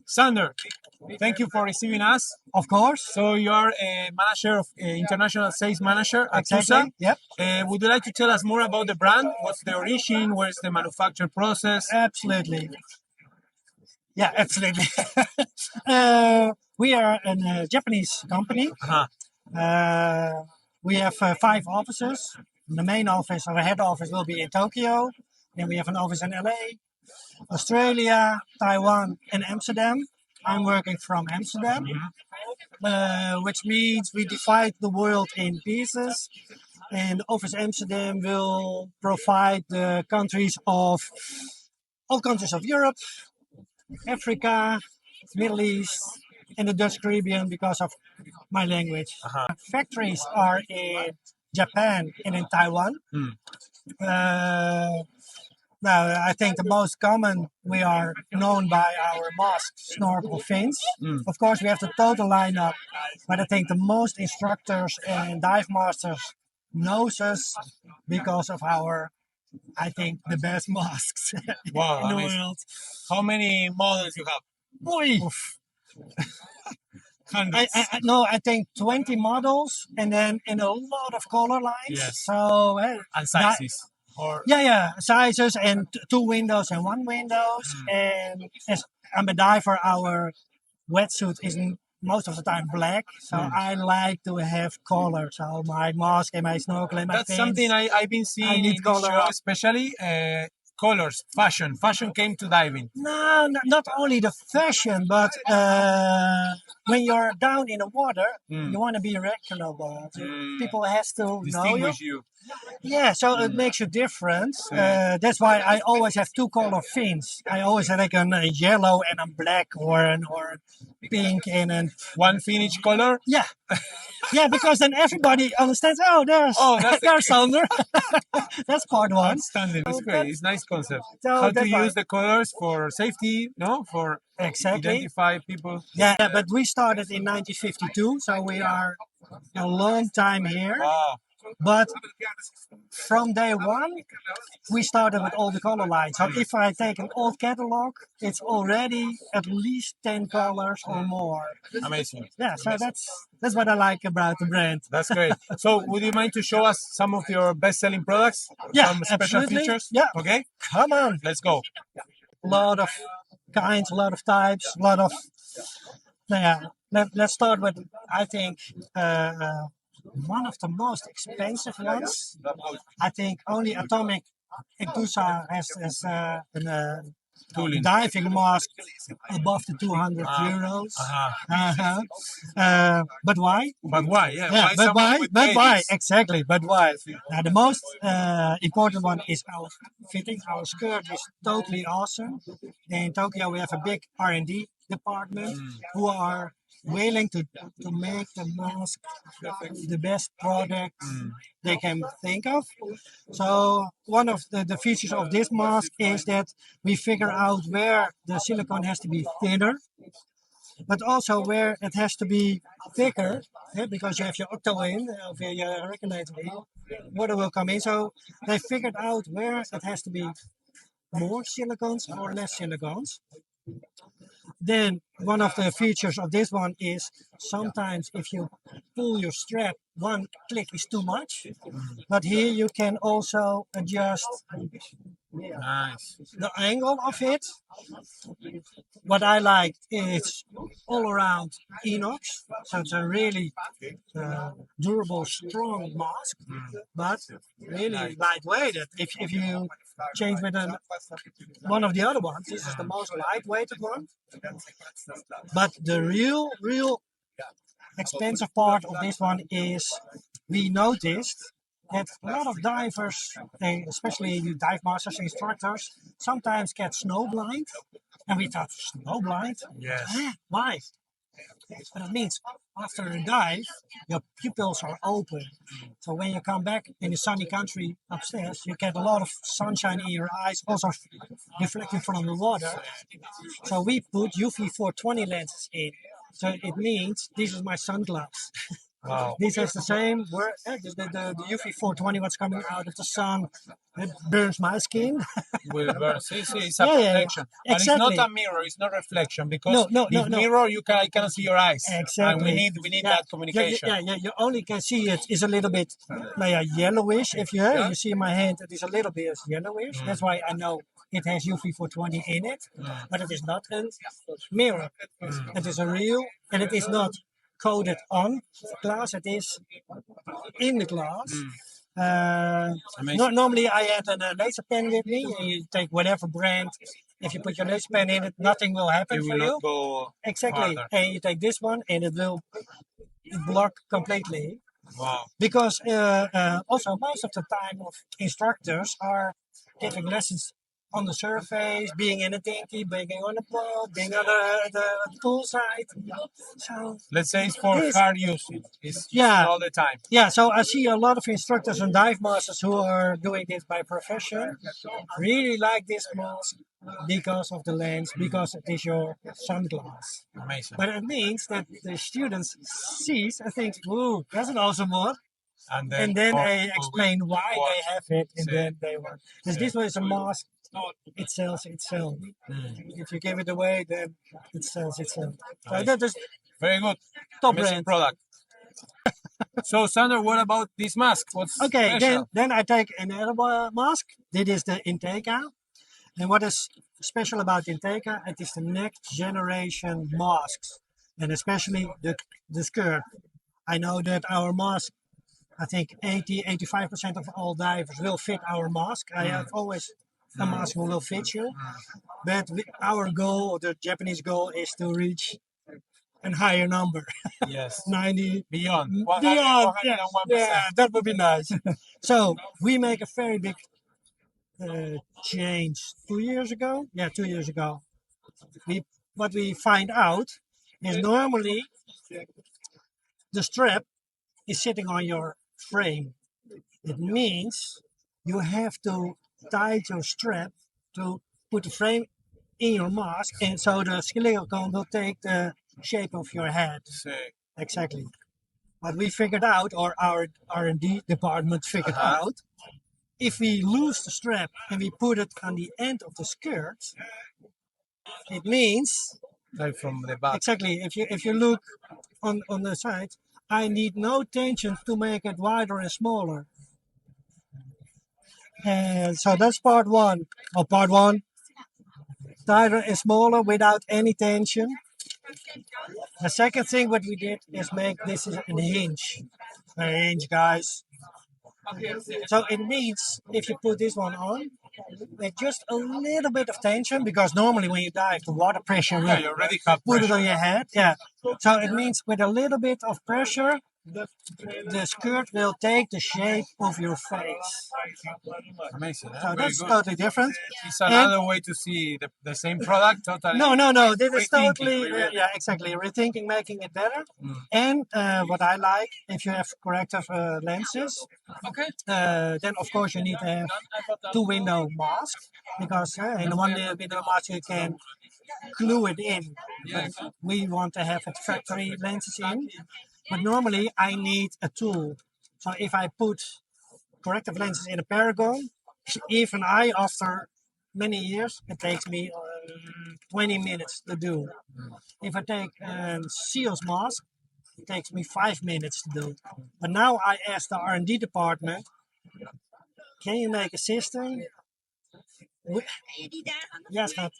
Sander, thank you for receiving us. Of course. So you are a manager of international sales manager at TUSA. Exactly. Yep. Would you like to tell us more about the brand? What's the origin? Where's the manufacture process? Absolutely. Yeah, absolutely. We are a Japanese company. Uh-huh. We have 5 offices. The main office, our head office, will be in Tokyo. Then we have an office in LA, Australia, Taiwan, and Amsterdam. I'm working from Amsterdam, which means we divide the world in pieces. And Office Amsterdam will provide the countries of all countries of Europe, Africa, Middle East, and the Dutch Caribbean because of my language. Factories are in Japan and in Taiwan. Now, I think the most common, we are known by our mask, snorkel, fins. Of course, we have the total lineup, but I think the most instructors and dive masters knows us because of our, I think, the best masks Wow, in the amazing. world. How many models you have? Boy. Hundreds. I think 20 models and then in a lot of color lines. Yes. So, And sizes? Or yeah, sizes and 2 windows and 1 windows. And as I'm a diver, our wetsuit is most of the time black. So I like to have color. So my mask and my snorkel and my that's fins. something I've been seeing need in this color. show, especially colors, fashion. Fashion came to diving. No, not only the fashion, but when you're down in the water, you want to be recognizable. People has to know you. Distinguish you. Yeah, so it makes you different. That's why I always have 2 color fins. I always have like a yellow and a black or pink and an One fin each color? yeah. Yeah, because then everybody understands. Oh, that's there's Sander. That's part 1. Outstanding. It's great. It's a nice concept. So How to that's why- use the colors for safety, no? For Exactly. identify people. Yeah, but we started in 1952, so we are a long time here. Wow. But from day 1, we started with all the color lines. So if I take an old catalog, it's already at least 10 colors or more. Amazing. Yeah, so that's what I like about the brand. That's great. So would you mind to show us some of your best-selling products? Yeah, some special absolutely. features? Yeah. Okay, Come on. let's go. A lot of kinds, a lot of types, a lot of. Yeah, let's start with, I think, one of the most expensive ones. I think only Atomic in TUSA has a Tooling. diving mask above the 200 euros. But why? But why? Yeah, Yeah, why but someone why? would But pay why? this? Exactly, but why? Now, the most important one is our fitting. Our skirt is totally awesome. In Tokyo, we have a big R&D department who are willing to make the mask the best product they can think of. So one of the features of this mask is that we figure out where the silicone has to be thinner, but also where it has to be thicker, because you have your octo in, of your recognize water will come in. So they figured out where it has to be more silicones or less silicones. Then one of the features of this one is sometimes if you pull your strap, one click is too much. But here you can also adjust Nice. the angle of it. What I like is all around inox, so it's a really durable, strong mask, but really lightweight. If you change with one of the other ones, this is the most lightweighted one. But the real expensive part of this one is we noticed that a lot of divers, especially the dive masters, instructors, sometimes get snow blind. And we thought, snow blind? Yes. Why? But it means after a dive, your pupils are open. So when you come back in a sunny country upstairs, you get a lot of sunshine in your eyes, also reflecting from the water. So we put UV 420 lenses in. So it means this is my sunglass. Wow. This has the same word. The UV 420, what's coming out of the sun, it burns my skin. Will burn. See, it's a Yeah, yeah, protection. But exactly. it's not a mirror, it's not reflection, because No. mirror I cannot see your eyes. Exactly. And we need that communication. Yeah. You only can see it is a little bit yellowish. If you see my hand, it is a little bit yellowish. That's why I know it has UV 420 in it, but it is not a mirror. It is a real, and it is not coated on glass. It is in the glass. Normally I had a laser pen with me, and you take whatever brand. If you put your laser pen in it, nothing will happen It for will you. not go Exactly. farther. And you take this one, and it will block completely. Wow. Because also most of the time of instructors are giving lessons on the surface, being in a dinghy, being on a boat, being on the pool side. So Let's say it's for this- hard use. It's Yeah. all the time. yeah, so I see a lot of instructors and dive masters who are doing this by profession. Really like this mask because of the lens, because it is your sunglass. Amazing. But it means that the students sees and thinks, "Ooh, that's an awesome one." And then I explain why they have it, and then they want. Because this one is a mask, it sells itself. If you give it away, then it sells itself. So that is Very good. top Amazing brand. product. So Sander, what about this mask? What's Okay, special? then I take another mask. This is the INTEGA. And what is special about INTEGA? It is the next generation masks, and especially the skirt. I know that our mask, I think 85% of all divers will fit our mask. I have always a mask who will fit you. But our goal, or the Japanese goal, is to reach a higher number. Yes. 90. Beyond. Beyond, 101%. yeah, that would be nice. So we make a very big change 2 years ago. Yeah, 2 years ago. What we find out is normally the strap is sitting on your frame. It means you have to tie your strap to put the frame in your mask, and so the silicone will take the shape of your head. Sick. Exactly. But we figured out, or our R&D department figured out, if we lose the strap and we put it on the end of the skirt, it means Like from the back. exactly. If you look on the side, I need no tension to make it wider and smaller. And so that's part one. Or part one, tighter and smaller without any tension. The second thing what we did is make this a hinge. A hinge, guys. So it means if you put this one on, with just a little bit of tension, because normally when you dive, the water pressure will You already have put it pressure. on your head. Yeah. So it means with a little bit of pressure, the skirt will take the shape of your face. Amazing. So Very that's good. totally different. It's another way to see the same product totally. No. This is Rethinking, totally, really. exactly. Rethinking, making it better. And what I like, if you have corrective lenses, then of course you need to have two-window mask, because in one window mask you can glue it in. But we want to have it factory lenses in. But normally I need a tool. So if I put corrective lenses in a Paragon, even after many years, it takes me 20 minutes to do. If I take a SEAL's mask, it takes me 5 minutes to do. But now I asked the R&D department, can you make a system? Yes, but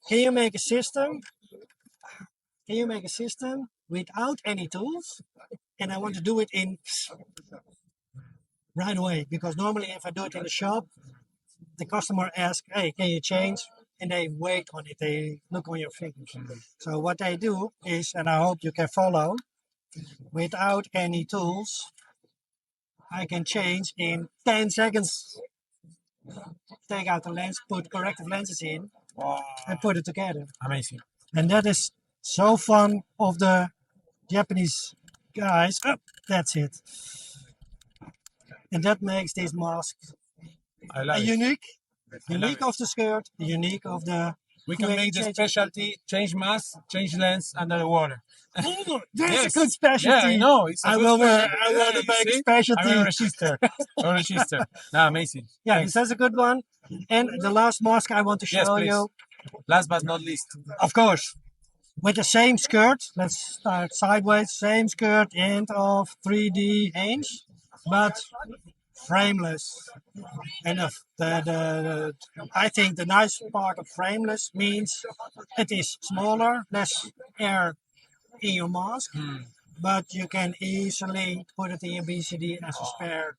can you make a system? Can you make a system without any tools? And I want to do it in right away, because normally if I do it in the shop, the customer asks, "Hey, can you change?" And they wait on it. They look on your fingers. So what they do is, and I hope you can follow, without any tools, I can change in 10 seconds. Take out the lens, put corrective lenses in, and put it together. Amazing. And that is so fun of the Japanese guys. Oh, that's it. And that makes this mask I love it. unique. I love Unique of the skirt, unique of the We can make the specialty, change mass, change lens under the water. Oh, that's a good specialty. Yeah, I know. It's a I good will specialty. make a specialty. I will register. I will register. No, amazing. Yeah, Thanks. that's a good one. And the last mask I want to show you. Last but not least. Of course. With the same skirt. Let's start sideways. Same skirt, end of 3D hinge, but frameless. And I think the nice part of frameless means it is smaller, less air in your mask, but you can easily put it in your BCD as a spare.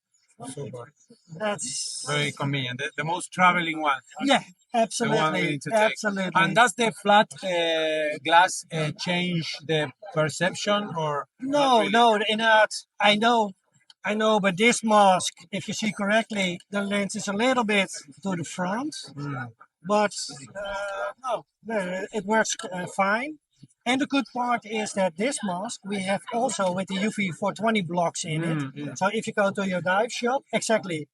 Super. That's very convenient. The most traveling one. Yeah, The one we absolutely, need to take. absolutely. And does the flat glass change the perception or No, not really? no, I know, but this mask, if you see correctly, the lens is a little bit to the front, but no, it works fine. And the good part is that this mask we have also with the UV 420 blocks in it. So if you go to your dive shop, exactly,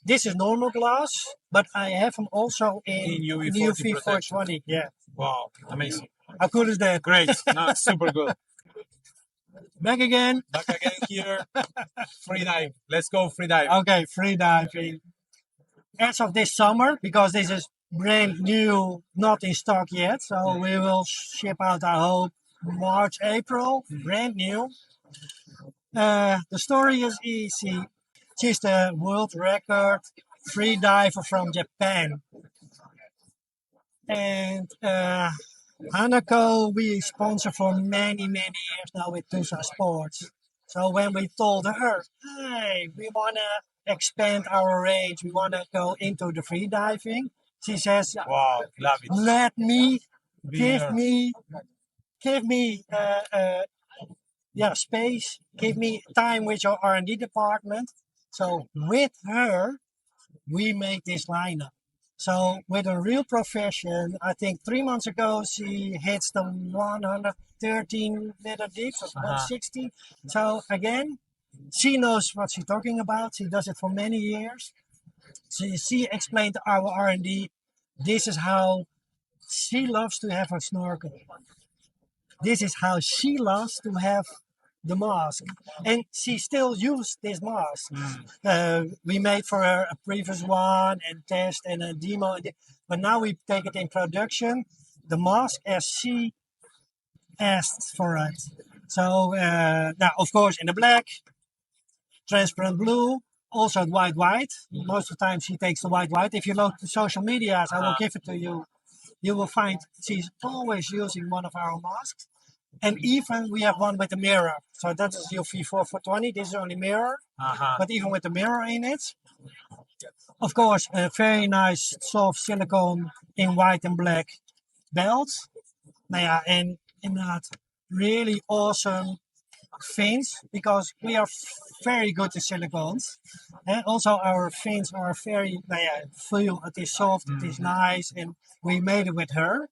this is normal glass, but I have them also in UV 420. Yeah. Wow, amazing. How cool is that? Great. No, it's super good. Back again. Back again here. Free dive. Let's go free dive. Okay, free diving. As of this summer, because this is brand new, not in stock yet, so we will ship out, I hope, March, April, brand new. The story is easy. She's the world record free diver from Japan. And Hanako, we sponsor for many, many years now with TUSA Sports. So when we told her, hey, we want to expand our range, we want to go into the free diving, she says, Wow, love it. let me, Be give here. me space, give me time with your R&D department. So with her, we make this lineup. So with a real profession, I think 3 months ago she hits the 113 meter deep, so 160. So again, she knows what she's talking about. She does it for many years. So she explained to our R&D, this is how she loves to have a snorkel. This is how she loves to have the mask, and she still used this mask. We made for her a previous one and test and a demo, but now we take it in production, the mask as she asked for it. So now, of course, in the black, transparent blue, also white. Most of the time she takes the white. If you look to social media, I will give it to you. You will find she's always using one of our masks. And even we have one with a mirror. So that is UV 420. This is only mirror. But even with the mirror in it. Of course, a very nice soft silicone in white and black belt. And inderdaad, really awesome fins, because we are very good at silicones. And also our fins are very, feel it is soft, it is nice, and we made it with her.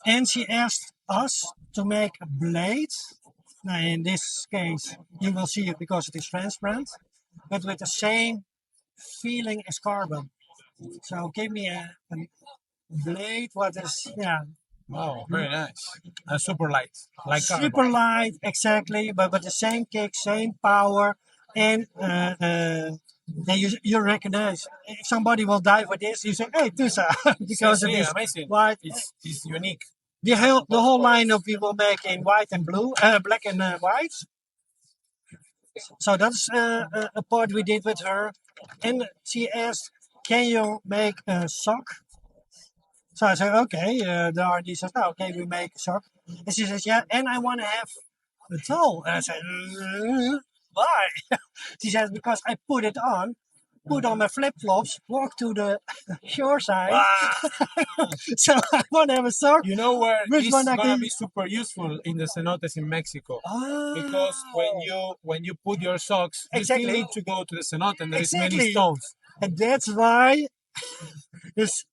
And she asked us to make a blade. Now in this case, you will see it because it is transparent, but with the same feeling as carbon. So give me a blade, what is, Wow, very nice. And super light. Like super carbon. light, exactly, but the same kick, same power, and you recognize if somebody will dive with this, you say, hey, TUSA, because it is amazing. white. It's unique. The whole lineup we will make in white and blue, black and white. So that's a part we did with her. And she asked, can you make a sock? So I said, okay. The R&D says, no, okay, we make a sock. And she says, yeah, and I want to have a towel. And I said, why? She says, because I put on my flip-flops, walk to the shore side. Wow. So I want to have a sock. You know where Which it's one I gonna can- be super useful in the cenotes in Mexico. Oh. Because when you put your socks, you Exactly. still need to go to the cenote and there is many Exactly. stones. And that's why this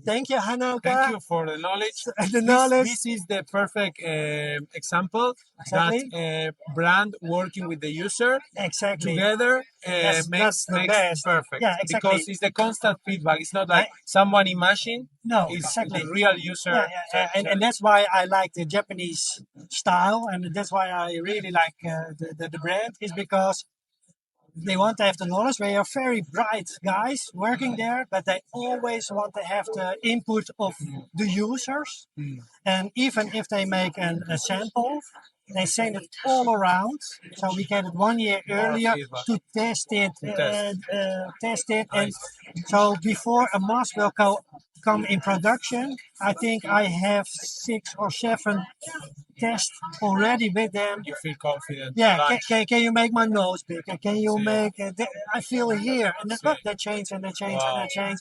Thank you, Hanoka. Thank you for the knowledge. The knowledge. This is the perfect example Exactly. that brand working with the user Exactly. together That's makes the best. perfect. Yeah, exactly. Because it's the constant feedback. It's not like someone imagine. No, It's exactly. the real user. Yeah. And that's why I like the Japanese style, and that's why I really like the brand, is because they want to have the knowledge. They are very bright guys working there, but they always want to have the input of the users. And even if they make a sample, they send it all around. So we get it 1 year earlier to test it, test it. And so before a mask will come in production, I think I have 6 or 7 tests already with them. You feel confident. Yeah, can you make my nose bigger? Can you make I feel it here, and they change and they change and they change.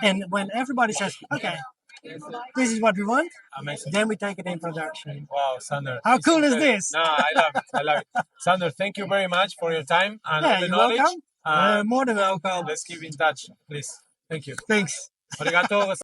And when everybody says, okay, this is what we want, Amazing. then we take it in production. Wow, Sander. How cool is this? No, I love it. I love it. Sander, thank you very much for your time and all the You're knowledge. welcome. More than welcome. Let's keep in touch, please. Thank you. Thanks. Arigato.